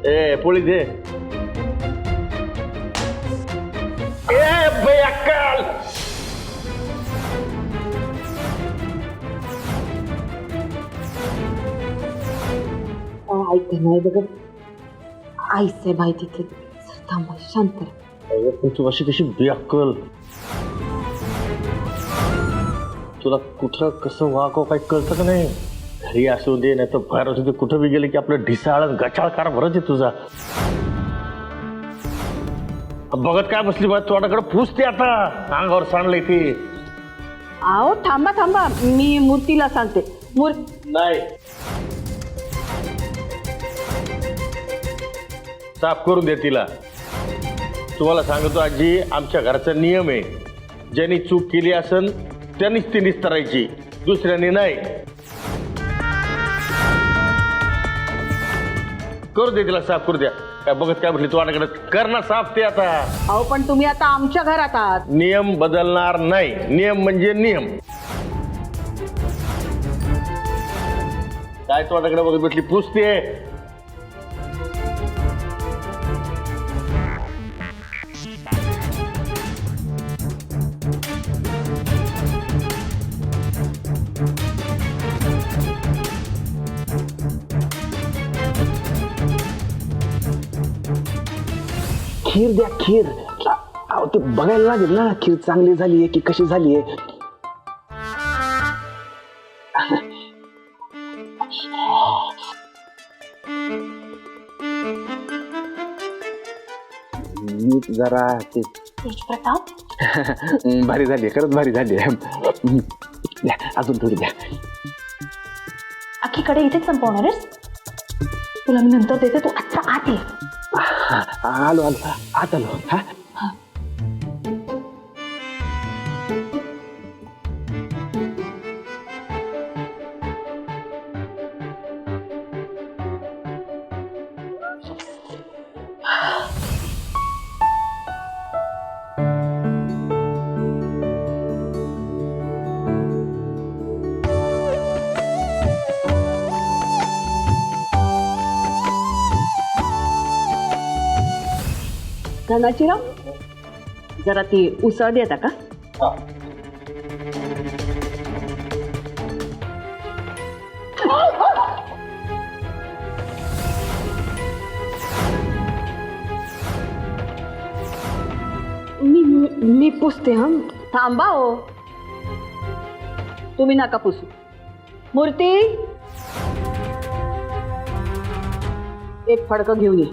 ए पोळी दे. ए बेअक्कल. ऐक नाही बघ आईचे बाई तिथे थांबा शांत राहा. पण तू अशी कशी बेअक्कल. तुला कुठं कसं वागावं काही कळतं का नाही. घरी असू दे नाही तर बाहेर असू दे कुठं बी गेले की आपलं ढिसाळ गचाळ कार भरच आहे तुझा. बघत काय बसली बा तोंडाकडे पुसते आता अंगावर सांडलंय ते. आओ थांबा थांबा मी मूर्तीला सांगते. नाही साफ करून दे तिला. तुम्हाला सांगतो आजी आमच्या घरचा नियम आहे ज्यांनी चूक केली असेल त्यांनीच ती निस्तरायची दुसऱ्यांनी नाही. करू दे तिला साफ करू द्या. काय बघत काय म्हटली तू आणाकडे कर ना साफ ते आता. अहो पण तुम्ही आता आमच्या घरात आहात. नियम बदलणार नाही. नियम म्हणजे नियम. काय तोंडाकडे बघत बसली पुसते. खीर द्या खीर. अहो ते बघायला लागेल ना खीर चांगली झालीये की कशी झालीये. मीठ जरा ते तेजप्रताप भारी झाली खरंच भारी झाली. द्या अजून थोडी द्या. अख्खीकडे इथेच संपवणार आहेस. तुला मी नंतर देते तू आत्ता आत ये. आलो आलो आत आलो. हा धनाजीराव जरा ती उसळ देता का. मी पुसते. हा थांबा हो तुम्ही नका पुसू. मूर्ती एक फडकं घेऊन ये.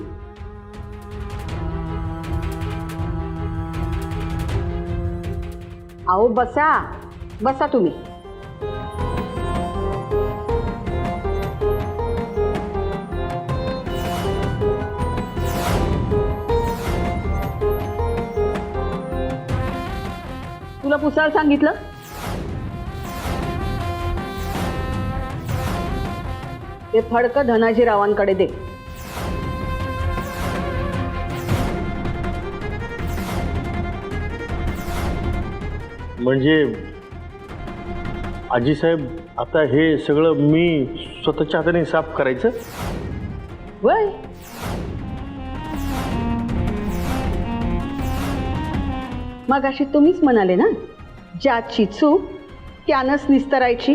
आओ बसा बसा तुम्ही. तुला पुसायला सांगितलं. ते फडकं धनाजीरावांकडे दे. म्हणजे आजी साहेब आता हे सगळं मी स्वतःच्या हाताने साफ करायचं. वय मग अशी तुम्हीच म्हणाले ना ज्याची चूक त्यानंच निस्तरायची.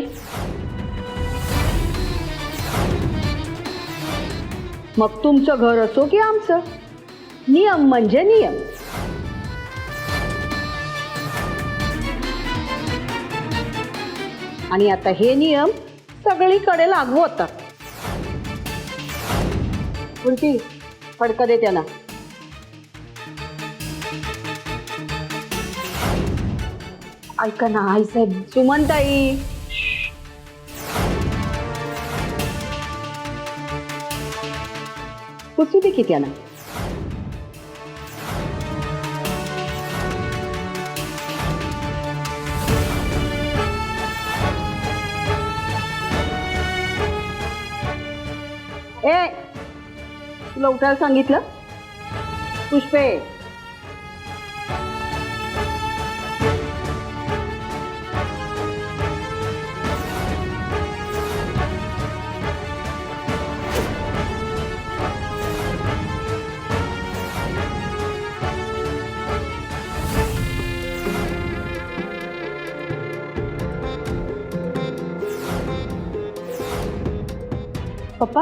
मग तुमचं घर असो की आमचं नियम म्हणजे नियम. आणि आता हे नियम सगळीकडे लागू होतात. उलटी फडकं दे त्यांना. ऐका ना आईसाहेब. सुमनताई पुसू दे की त्यांना. ए तुला उठायला सांगितलं. पुष्पे पप्पा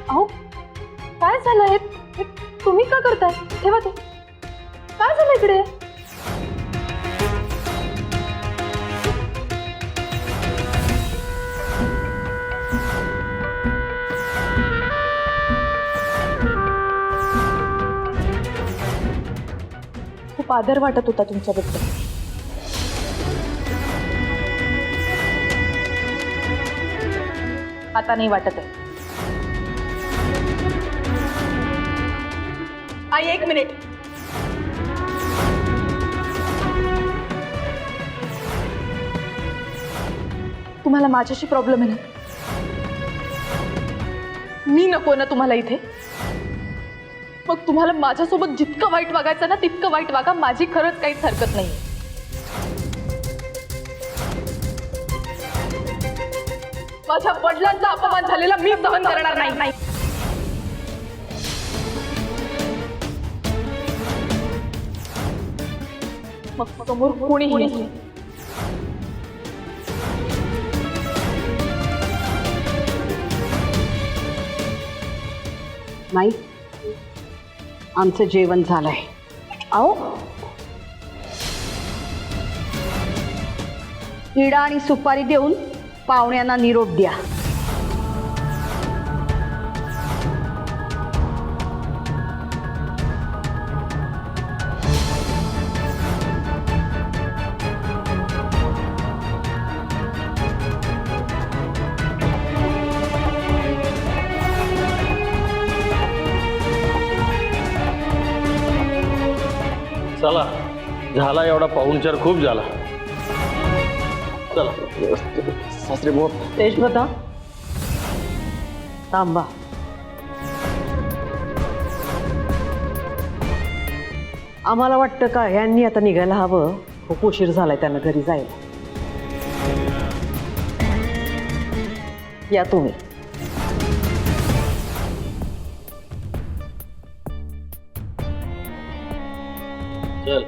अहो काय झालं हे तुम्ही का करताय? ठेवा ते. काय झालं इकडे? खूप आदर वाटत होता तुमच्याबद्दल. आता नाही वाटत आहे. आई एक मिनिट. तुम्हाला माझ्याशी प्रॉब्लेम आहे ना? मी नको ना तुम्हाला इथे? मग तुम्हाला माझ्यासोबत जितकं वाईट वागायचं ना तितकं वाईट वागा. माझी खरंच काहीच हरकत नाही. माझ्या वडिलांचा अपमान झालेला मी सहन करणार नाही. मग समोर कोणीही नसेल. नाही आमचं जेवण झालंय. आओ इडा आणि सुपारी देऊन पाहुण्यांना निरोप द्या. चला झाला एवढा पाहुणचार खूप झाला. चला. सासरे बोल. तेजप्रता थांबा. आम्हाला वाटतं का ह्यांनी आता निघायला हवं. खूप उशीर झालाय त्यांना घरी जायला. या तुम्ही. चल.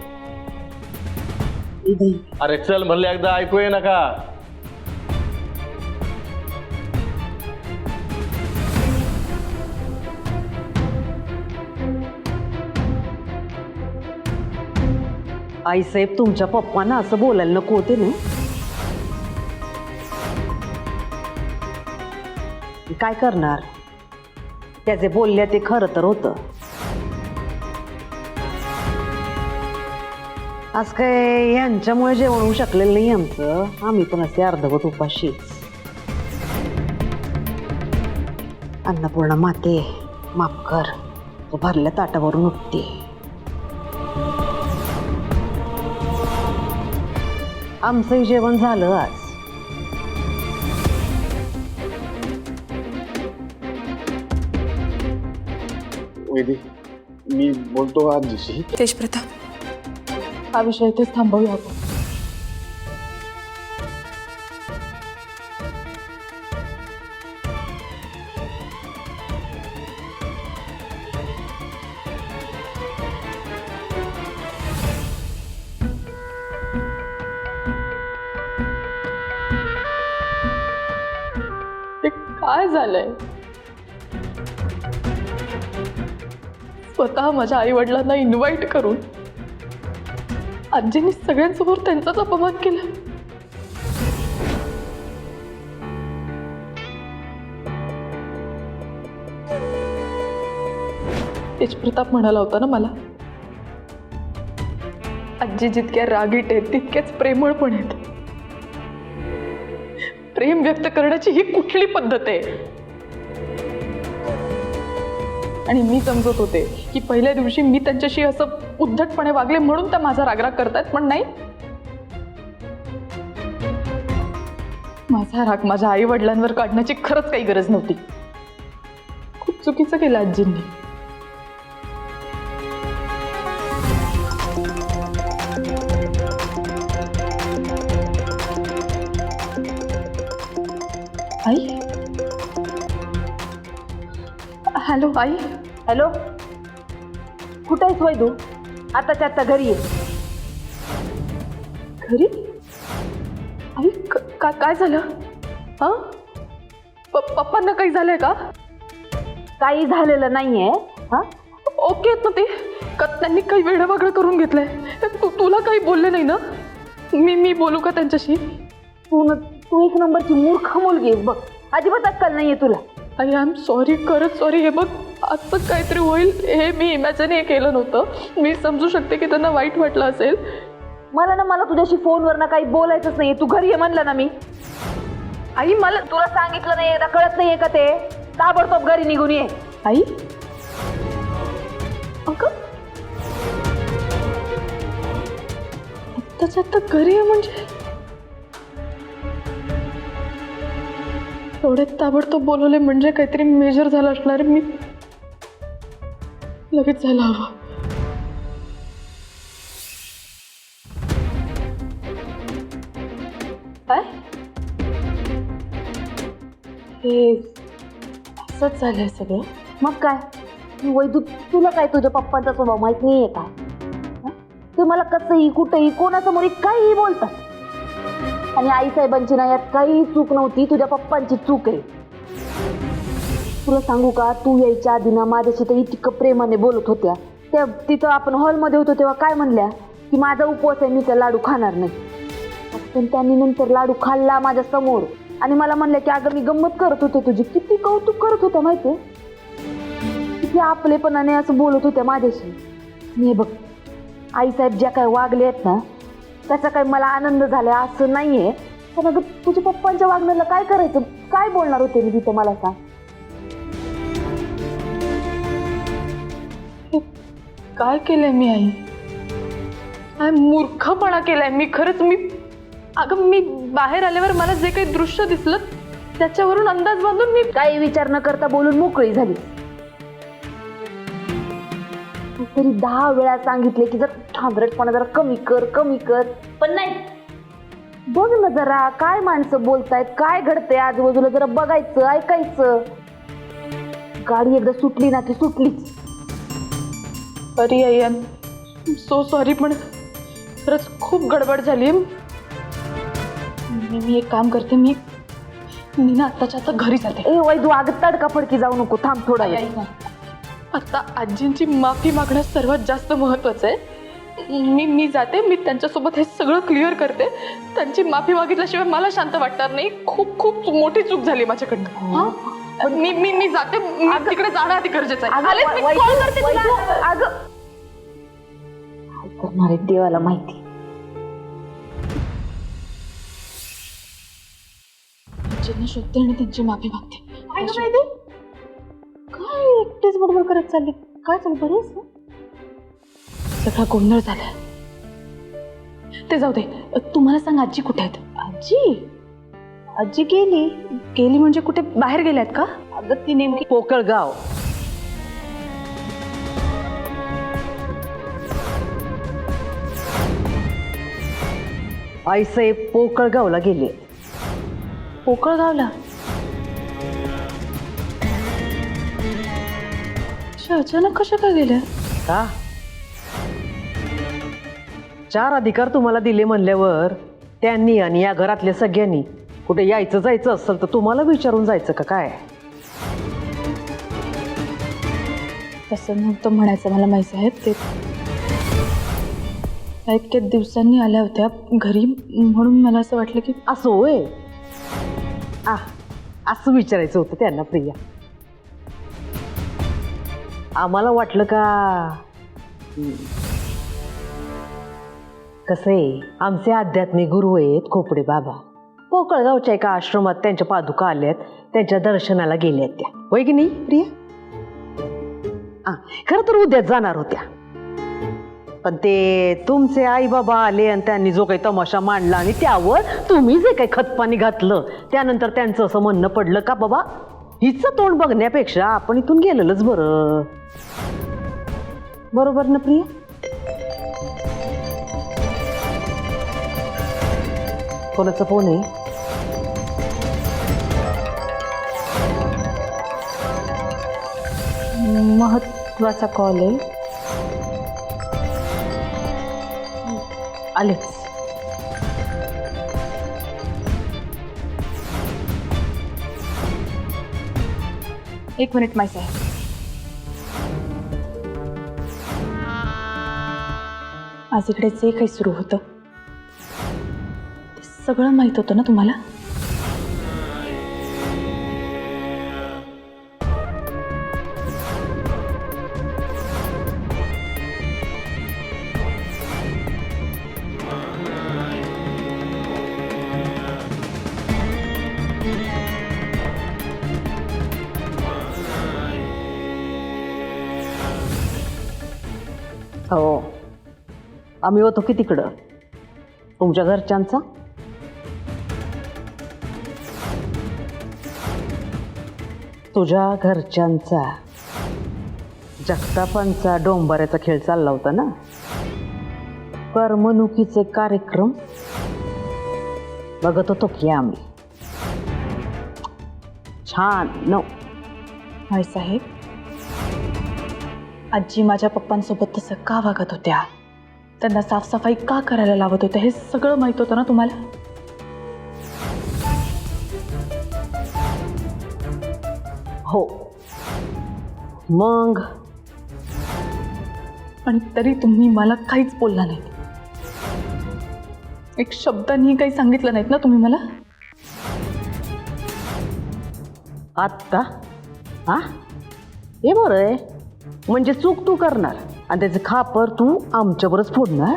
अरे चल म्हणले एकदा ऐकू ये नका. आईसाहेब तुमच्या पप्पांना असं बोलायला नको होते ना. काय करणार? त्याचे बोलल्या ते खरं तर होतं. आज काय यांच्यामुळे जेवण होऊ शकलेलं नाही आमचं. आम्ही पण असे अर्धवट उपाशीच. अन्नपूर्णा माते माफ कर. तू भरल्या ताटावरून उठते. आमचंही जेवण झालं आज. वेदी मी बोलतो आजीशी. तेजप्रता हा विषय इथेच थांबवूया आपण. ते काय झालंय? स्वतः माझ्या आई वडिलांना इन्व्हाइट करून आजींनी सगळ्यांसमोर त्यांचाच अपमान केला. तेजप्रताप म्हणाला होता ना मला, आजी जितक्या रागीट आहेत तितक्याच प्रेमळ पण आहेत. प्रेम व्यक्त करण्याची ही कुठली पद्धत आहे? आणि मी समजत होते की पहिल्या दिवशी मी त्यांच्याशी असं उद्धटपणे वागले म्हणून त्या माझा रागराग करतायत. पण नाही, माझा राग माझ्या आई वडिलांवर काढण्याची खरंच काही गरज नव्हती. खूप चुकीचं केलं आजींनी. आई, हॅलो आई. हॅलो, कुठं आहेस वैदू? आताच्या आता घरी ये. घरी? आई काय झालं? हा, पप्पांना काही झालंय का? काही झालेलं नाहीये. हा, ओके आहेत ना ते? का त्यांनी काही वेगळं वेगळं करून घेतलंय? तुला काही बोलले नाही ना? मी बोलू का त्यांच्याशी? तू एक नंबरची मूर्ख मुलगी आहेस बघ. अजिबात अक्कल नाहीये तुला. आय एम सॉरी, खरंच सॉरी. हे बघ, असं काहीतरी होईल हे मी इमॅजिन केलं नव्हतं. मी समजू शकते की त्यांना वाईट वाटलं असेल. मला तुझ्याशी फोनवर ना काही बोलायचंच नाहीये. तू घरी ये म्हणलं ना मी. आई मला तुला सांगितलं नाहीये का, कळत नाहीये का ते? ताबडतोब घरी निघून ये. आई, अगं आत्ताच्या आत्ता घरी आहे म्हणजे? एवढे ताबडतोब बोलवले म्हणजे काहीतरी मेजर झालं असणार. मी लगेच जायला हवं. काय हे असंच झालंय सगळं? मग काय वैदू, तुला काय तुझ्या पप्पांचा स्वभाव माहित नाहीये का? हं? ते मला कसंही कुठेही कोणासमोर काहीही बोलतात. आणि आईसाहेबांची ना यात काही चूक नव्हती, तुझ्या पप्पांची चूक आहे. तुला सांगू का, तू यायच्या आधी ना माझ्याशी तर इतकं प्रेमाने बोलत होत्या. त्या तिथं आपण हॉलमध्ये होतो तेव्हा काय म्हणल्या की माझा उपवास आहे, मी त्या लाडू खाणार नाही. पण त्यांनी नंतर लाडू खाल्ला माझ्या समोर आणि मला म्हणलं की अगं मी गंमत करत होते तुझी. किती कौतुक करत होत्या माहितीये, किती आपलेपणाने असं बोलत होत्या माझ्याशी. मी बघ, आईसाहेब ज्या काय वागले आहेत ना त्याचा काही मला आनंद झाला असं नाहीये. पण अगं तुझ्या पप्पांच्या वागण्याला काय करायचं? काय बोलणार होते मी तिथं, मला सांग. काय केलंय मी आई? काय मूर्खपणा केलाय मी खरंच. मी बाहेर आल्यावर मला जे काही दृश्य दिसलं त्याच्यावरून अंदाज बांधून मी काही विचार न करता बोलून मोकळी झाली. तरी 10 वेळा सांगितले की जर ठांदरटपणा जरा कमी कर, पण नाही. बघ ना जरा काय माणसं बोलतायत, काय घडतंय आजूबाजूला, जरा बघायचं, ऐकायचं. गाडी एकदा सुटली ना की सुटलीच. अरे आई, आय एम सो सॉरी, पण खरंच खूप गडबड झाली. मी एक काम करते, मी ना आत्ताच्या आता घरी जाते. ए वैदू, अगं तडकाफडकी जाऊ नको, थांब थोडा वेळ. आता आजींची माफी मागणं सर्वात जास्त महत्वाचं आहे. मी जाते, मी त्यांच्यासोबत हे सगळं क्लिअर करते. त्यांची माफी मागितल्याशिवाय मला शांत वाटणार नाही. खूप खूप मोठी चूक झाली माझ्याकडनं. मी जाते. तिकडे जाणं आधी गरजेचं आहे. आलेच, मी call करते तुला. अगं काय करणार आहे देवाला माहिती. आजींना शोधते आणि त्यांची माफी मागते. काय एकटेच बडबड करत चालली? काय चालू? बरेच सगळा गोंधळ झालाय. ते जाऊ दे, तुम्हाला सांग आजी कुठे आहेत? आजी गेली म्हणजे कुठे बाहेर गेल्यात का? अगं ती नेमकी पोकळगाव. आईसाहेब पोकळगावला गेले. पोकळगावला? अचानक कशा काय गेल्या? का 4 अधिकार तुम्हाला दिले म्हणल्यावर त्यांनी आणि या घरातल्या सगळ्यांनी कुठे यायचं जायचं असेल तर तुम्हाला विचारून जायचं का काय? तसं नव्हतं म्हणायचं मला, माहीत साहेब. ते इतक्या दिवसांनी आल्या होत्या घरी म्हणून मला असं वाटलं की. असं होय? असं विचारायचं होतं त्यांना प्रिया. आम्हाला वाटलं का कसं आहे, आमचे आध्यात्मिक गुरु आहेत खोपडे बाबा. पोकळगावच्या एका आश्रमात त्यांच्या पादुका आल्यात, त्यांच्या दर्शनाला गेल्यात त्या. होय की नाही प्रिया? खरं तर उद्या जाणार होत्या, पण ते तुमचे आई बाबा आले आणि त्यांनी जो काही तमाशा मांडला आणि त्यावर तुम्ही जे काही खतपाणी घातलं, त्यानंतर त्यांचं असं म्हणणं पडलं का बाबा हिचं तोंड बघण्यापेक्षा आपण इथून गेलेलंच बरं. बरोबर ना प्रिया? कोणाचा फोन आहे? महत्वाचा कॉल आहे. आलेच. एक मिनिट माय साहेब. आज इकडे जे काही सुरू होतं ते सगळं माहित होतं ना तुम्हाला? हो, आम्ही होतो की तिकडं तुमच्या घरच्यांचा. तुझ्या घरच्यांचा जगतापांचा डोंबाऱ्याचा खेळ चालला होता ना. करमणुकीचे कार्यक्रम बघत होतो की आम्ही. छान न माय साहेब, आजी माझ्या पप्पांसोबत तसं का वागत होत्या, त्यांना साफसफाई का करायला लावत होत्या, हे सगळं माहित होतं ना तुम्हाला? हो. मग आणि तरी तुम्ही मला काहीच बोलला नाही. एक शब्दांनी काही सांगितलं नाहीत ना तुम्ही मला? आत्ता हा हे बरं आहे. म्हणजे चूक तू करणार आणि त्याचे खापर तू आमच्यावरच फोडणार.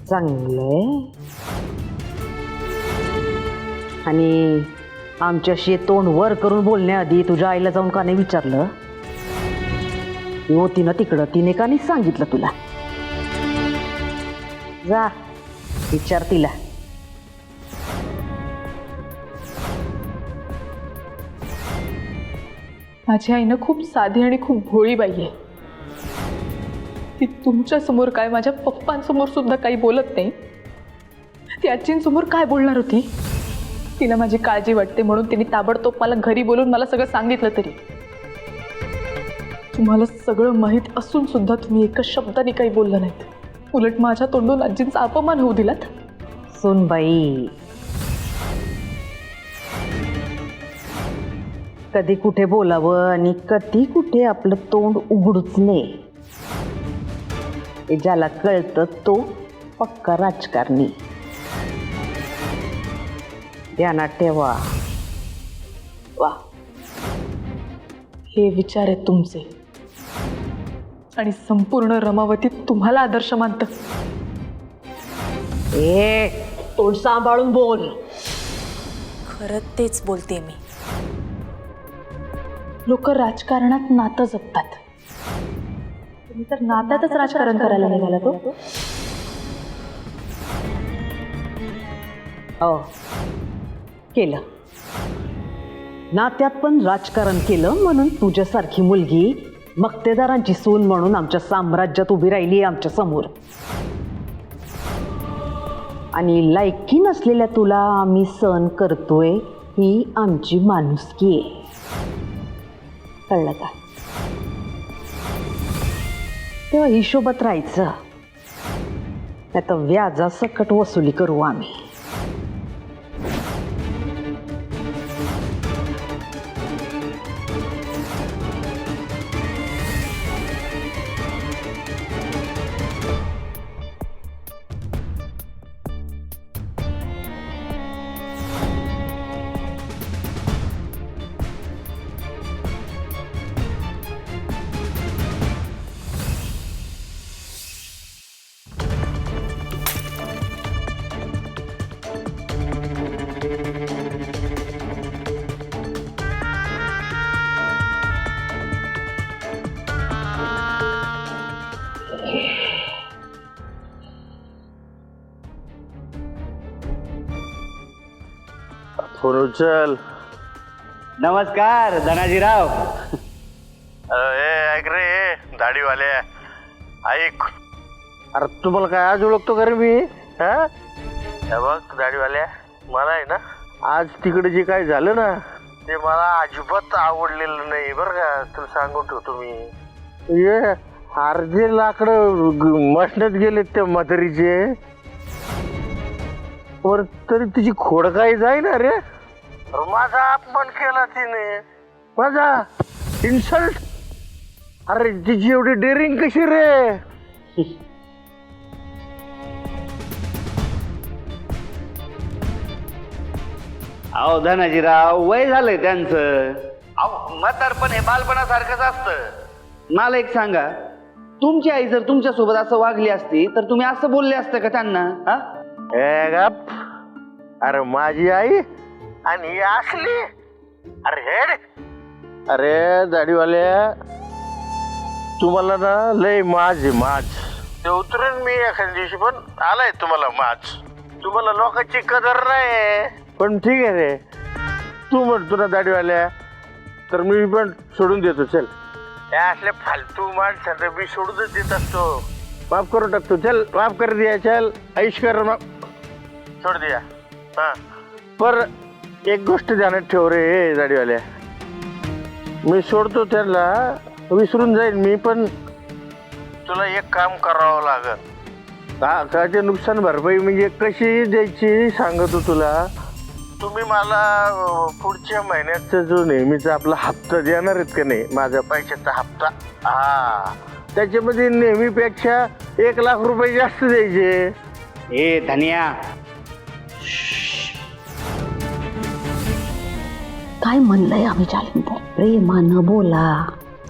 चांगलंय. आणि आमच्याशी तोंड वर करून बोलण्याआधी तुझ्या आईला जाऊन का नाही विचारलं? ती होती ना तिकडं, तिने का नाही सांगितलं तुला? जा विचार तिला. माझी आई ना खूप साधी आणि खूप भोळी बाई आहे. ती तुमच्या समोर काय, माझ्या पप्पांसमोर सुद्धा काही बोलत नाही. ती आजींसमोर काय बोलणार होती? तिला माझी काळजी वाटते म्हणून तिने ताबडतोब मला घरी बोलून मला सगळं सांगितलं. तरी तुम्हाला सगळं माहीत असून सुद्धा तुम्ही एका शब्दाने काही बोललं नाहीत. उलट माझ्या तोंडून आजींचा अपमान होऊ दिलात. सोनबाई, कधी कुठे बोलावं आणि कधी कुठे आपलं तोंड उघडूच नये. हे ज्याला कळतं तो पक्का राजकारणी. ध्यानात ठेवा. वा, हे विचार आहेत तुमचे आणि संपूर्ण रमावतीत तुम्हाला आदर्श मानतं. ए, तोंड सांभाळून बोल. खरं तेच बोलते मी. लोक राजकारणात नातं जपतात, तुम्ही तर नात्यातच राजकारण करायला निघाला. तो हो केलं. नात्यात पण राजकारण केलं म्हणून तुझ्यासारखी मुलगी मक्तेदारांची सून म्हणून आमच्या साम्राज्यात उभी राहिली आमच्या समोर. आणि लायकी नसलेल्या तुला आम्ही सहन करतोय ही आमची माणुसकी आहे. कळलं का? तेव्हा हिशोबात राहायचं, नाही तर व्याजासकट वसुली करू आम्ही. फोन उचल. नमस्कार धनाजीराव. ऐक रे दाढीवाले, ऐक. अरे तुम्हाला काय आज ओळखतो का रे मी? हा हे बघ दाढीवाल्या, मला आहे ना आज तिकडे जे काय झालं ना ते मला अजिबात आवडलेलं नाही बरं का. तुला सांगून ठेवतो मी. ये अर्धे लाकडं मशनात गेले त्या म्हातारीचे, वर तरी तिची खोड काही जाईना रे. माझा अपमान केला तिने. माझा इन्सल्ट? अरे तिची एवढी डेअरिंग कशी रे? अहो धनाजीराव, वय झालंय त्यांचं. अहो म्हातारपण हे बालपणासारखंच असतं. मला एक सांगा, तुमची आई जर तुमच्या सोबत असं वागली असती तर तुम्ही असं बोलले असतं का त्यांना? हा? ए गप. अरे माझी आई आणि ही असली? अरे हेड. अरे दाढीवाल्या, तुम्हाला ना लय माझ ते उतरेन मी एखाद्या दिवशी, पण आलाय तुम्हाला माझ. तुम्हाला लोकांची कदर नाही. पण ठीक आहे रे, तू म्हणतो ना दाढीवाल्या, तर मी पण सोडून देतो. चल, या असल्या फालतू माणसांना मी सोडूनच देत असतो. माफ करून टाकतो. चल, माफ कर दिया. चल ऐश कर, सोड दिया. हा, पर एक गोष्ट ध्यानात ठेव रे दाढीवाल्या, मी सोडतो त्याला, विसरून जाईल मी, पण तुला एक काम करावं लागल. काकाचे नुकसान भरपाई म्हणजे कशी द्यायची सांगतो तुला. तुम्ही मला पुढच्या महिन्याचा जो नेहमीचा आपला हप्ता देणार आहेत का नाही, माझा पैशाचा हप्ता, हा, त्याच्यामध्ये नेहमीपेक्षा 1 लाख रुपये जास्त द्यायचे. ए धनिया, काय म्हणलंय आम्ही जालिंदर? प्रेमानं बोला.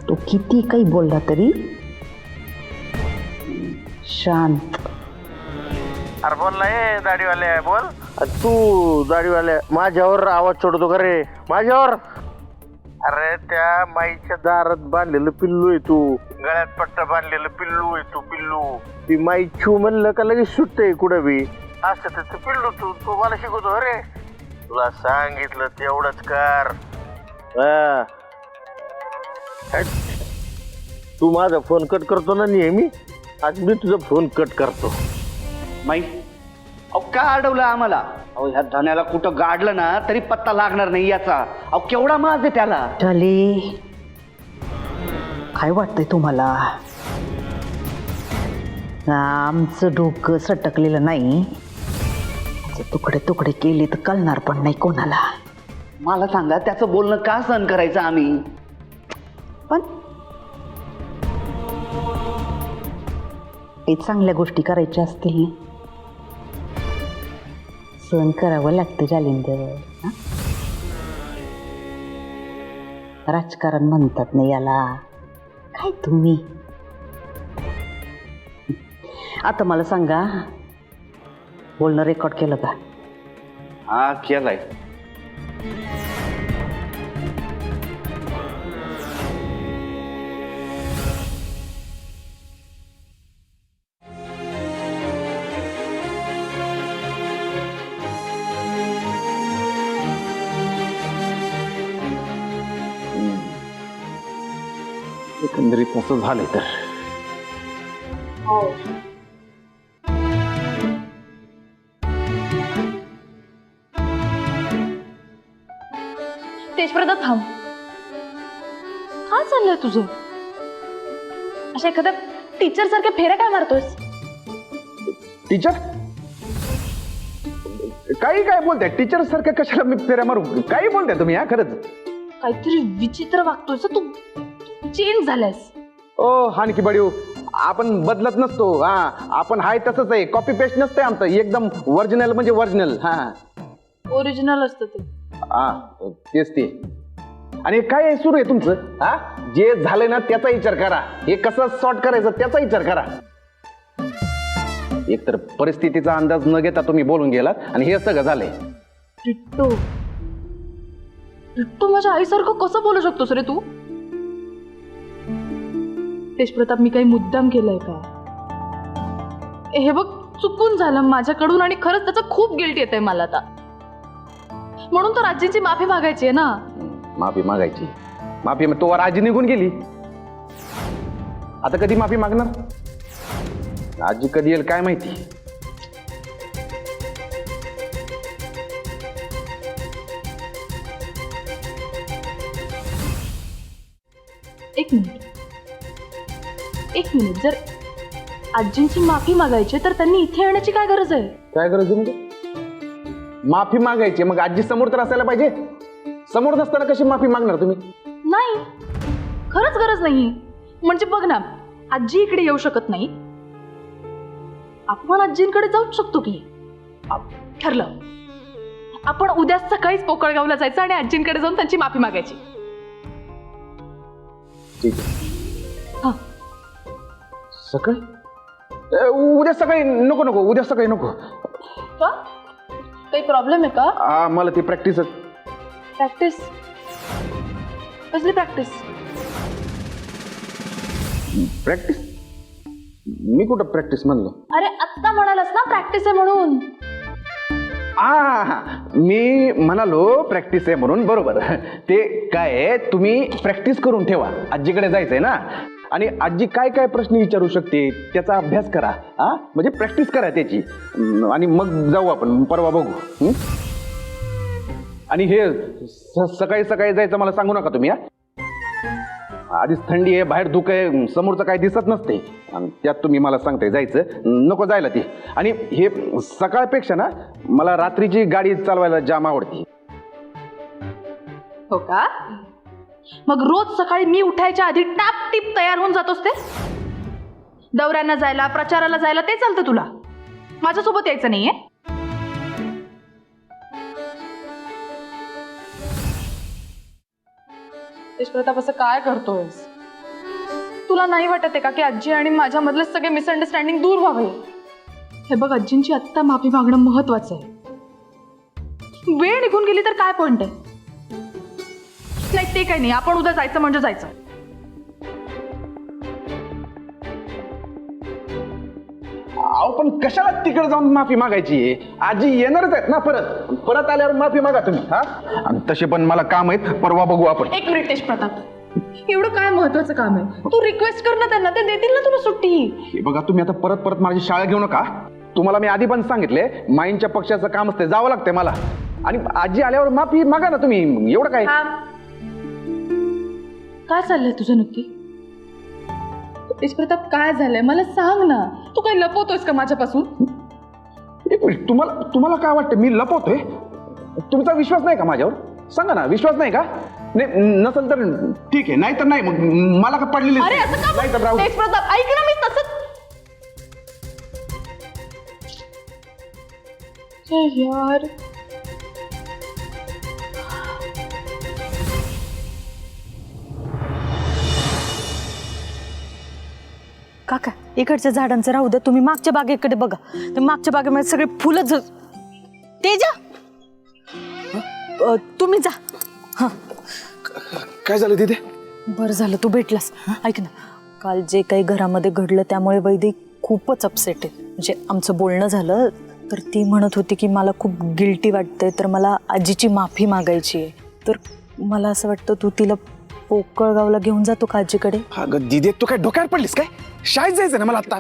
तो किती काही बोलला तरी शांत. अरे बोल ना, ए दाढीवाल्या बोल. तू दाढीवाल्या माझ्यावर आवाज सोडतो का रे? माझ्यावर? अरे त्या माईच्या दारात बांधलेलं पिल्लू आहे तू, गळ्यात पट्टा बांधलेलं पिल्लू आहे तू. पिल्लू ती माई छू म्हणलं का लगेच सुटतंय कुठं बी. असं तर पिल्लू तू मला शिकवतो रे. तुला सांगितलं तेवढंच कर. तू माझा फोन कट करतो ना नेहमी, आज मी तुझा फोन कट करतो. माई, अहो का अडवलं आम्हाला? अहो ह्या धन्याला कुठं गाडलं ना तरी पत्ता लागणार नाही याचा. अहो केवढा माज आहे त्याला. झाले. काय वाटतंय तुम्हाला? आमचं डोकं सटकलेलं नाही. तुकडे तुकडे केले तर कळणार पण नाही कोणाला. मला सांगा, त्याचं बोलणं का सहन करायचं आम्ही? पण काही चांगल्या गोष्टी करायच्या असतील ना, सहन करावं लागतं जालिंदर. राजकारण म्हणतात ना याला. काय तुम्ही आता मला सांगा, बोलणं रेकॉर्ड केलं का? हा केलाय. एकंदरीत असं झालंय तर तेजप्रदा थांब. काय चाललंय तुझं? अशा एखाद्या टीचर सारख्या फेऱ्या काय मारतोयस? टीचर काही काय बोलताय? टीचर सारखं कशाला मी फेऱ्या मारू? काही बोलताय तुम्ही? हा खरंच काहीतरी विचित्र वागतोयस तू. चेंज झालायस. ओ हानकी बडिओ, आपण बदलत नसतो. हा, आपण हाय तसंच आहे. कॉपी पेस्ट नसतंय आमचं, एकदम ओरिजिनल म्हणजे ओरिजिनल. हा ओरिजिनल असतं ते. हा तेच ते. आणि काय सुरू आहे तुमचं? हा, जे झालंय ना त्याचा विचार करा. हे कसं सॉर्ट करायचं त्याचा विचार करा. एकतर परिस्थितीचा अंदाज न घेता तुम्ही बोलून गेलात आणि हे सगळं झालंय. टिट्टू, टिट्टू माझ्या आईसारखं कसं बोलू शकतोस रे तू? तेजप्रताप, मी काही मुद्दाम केलंय का? हे बघ, चुकून झालं माझ्याकडून आणि खरंच त्याचा खूप गिल्ट येतंय मला आता. म्हणून तर आजीची माफी मागायची आहे ना. माफी मागायची? माफी तो आजी निघून गेली, आता कधी माफी मागणार? आजी कधी येईल काय माहिती. एक मिनिट, जर आजींची माफी मागायची तर त्यांनी इथे येण्याची काय गरज आहे? काय गरज आहे म्हणजे? माफी मागायची मग आजी समोर तर असायला पाहिजे. समोर नसताना कशी माफी मागणार तुम्ही? नाही, खरंच गरज नाही. म्हणजे बघ ना, आजी इकडे येऊ शकत नाही, आपण आजींकडे जाऊच शकतो की. ठरलं, आपण उद्या सकाळीच पोकळगावला जायचं आणि आजींकडे जाऊन त्यांची माफी मागायची. ठीक आहे. हा. सकाळी उद्या सकाळी नको नको, उद्या सकाळी नको. का? काही प्रॉब्लेम आहे का? मला ती प्रॅक्टिस प्रॅक्टिस? कसली प्रॅक्टिस? प्रॅक्टिस मी कुठं प्रॅक्टिस म्हणलो? अरे आत्ता म्हणालास ना प्रॅक्टिस आहे म्हणून. मी म्हणालो प्रॅक्टिस आहे म्हणून, बरोबर. ते काय आहे, तुम्ही प्रॅक्टिस करून ठेवा. आजीकडे जायचंय ना, आणि आजी काय काय प्रश्न विचारू शकते त्याचा अभ्यास करा. म्हणजे प्रॅक्टिस करा त्याची, आणि मग जाऊ आपण, परवा बघू. आणि हे सकाळी सकाळी जायचं मला सांगू नका तुम्ही. आधीच थंडी आहे, बाहेर धुकं आहे, समोरचं काही दिसत नसते, आणि त्यात तुम्ही मला सांगताय जायचं. नको जायला ती. आणि हे सकाळपेक्षा ना मला रात्रीची गाडी चालवायला जाम आवडते. हो का? मग रोज सकाळी मी उठायच्या आधी टापटीप तयार होऊन जातोस ते? दौऱ्यांना जायला, प्रचाराला जायला ते चालतं तुला? माझ्यासोबत यायचं नाहीये? प्रताप, असं काय करतोयस? तुला नाही वाटत आहे का की आजी आणि माझ्यामधले सगळे मिसअंडरस्टँडिंग दूर व्हावे? हे बघ, आजींची आत्ता माफी मागणं महत्वाचं आहे. वेळ निघून गेली तर काय पॉइंट आहे? नाही ते काही नाही, आपण उद्या जायचं म्हणजे जायचं. अहो पण कशाला तिकडे जाऊन माफी मागायची? आजी येणारच आहेत ना परत. परत आल्यावर माफी मागा तुम्ही. आणि तसे पण मला काम आहेत, परवा बघू आपण. एक मिनिट तेज प्रताप, एवढं काय महत्वाचं काम आहे? तू रिक्वेस्ट कर ना त्यांना, ते देतील ना तुला सुट्टी. हे बघा, तुम्ही आता परत परत माझी शाळा घेऊ नका. तुम्हाला मी आधी पण सांगितले, माईंच्या पक्षाचं काम असते, जावं लागतंय मला. आणि आजी आल्यावर माफी मागा ना तुम्ही. एवढं काय? काय चाललंय तुझं नक्की? तेज प्रताप, काय झालंय मला सांग ना. तू काही लपवतोयस का माझ्यापासून? एक मिनिट, तुम्हाला काय वाटतं मी लपवतोय? तुमचा विश्वास नाही का माझ्यावर? सांगा ना, विश्वास नाही का? नाही नसेल तर ठीक आहे, नाही तर नाही. मग मला का पडलेली अरे असं का? नाही तर राहू. तेज प्रताप, ऐक ना, मी तसं यार. काका, इकडच्या झाडांचं राहू द्या, तुम्ही मागच्या बागेकडे बघा. ते मागच्या बागेमध्ये सगळे फुलं तेजा, तुम्ही जा. हा, काय झालं तिथे? बरं झालं तू भेटलास. ऐक ना, काल जे काही घरामध्ये घडलं त्यामुळे वैदिक खूपच अपसेट आहे. म्हणजे आमचं बोलणं झालं तर ती म्हणत होती की मला खूप गिल्टी वाटतंय, तर मला आजीची माफी मागायची आहे. तर मला असं वाटतं तू तिला पोकळगावला घेऊन जातो का आजीकडे? अगं दिदी, तू काय डोक्यावर पडलीस काय? शाळेत जायचं ना मला आता.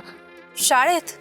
शाळेत?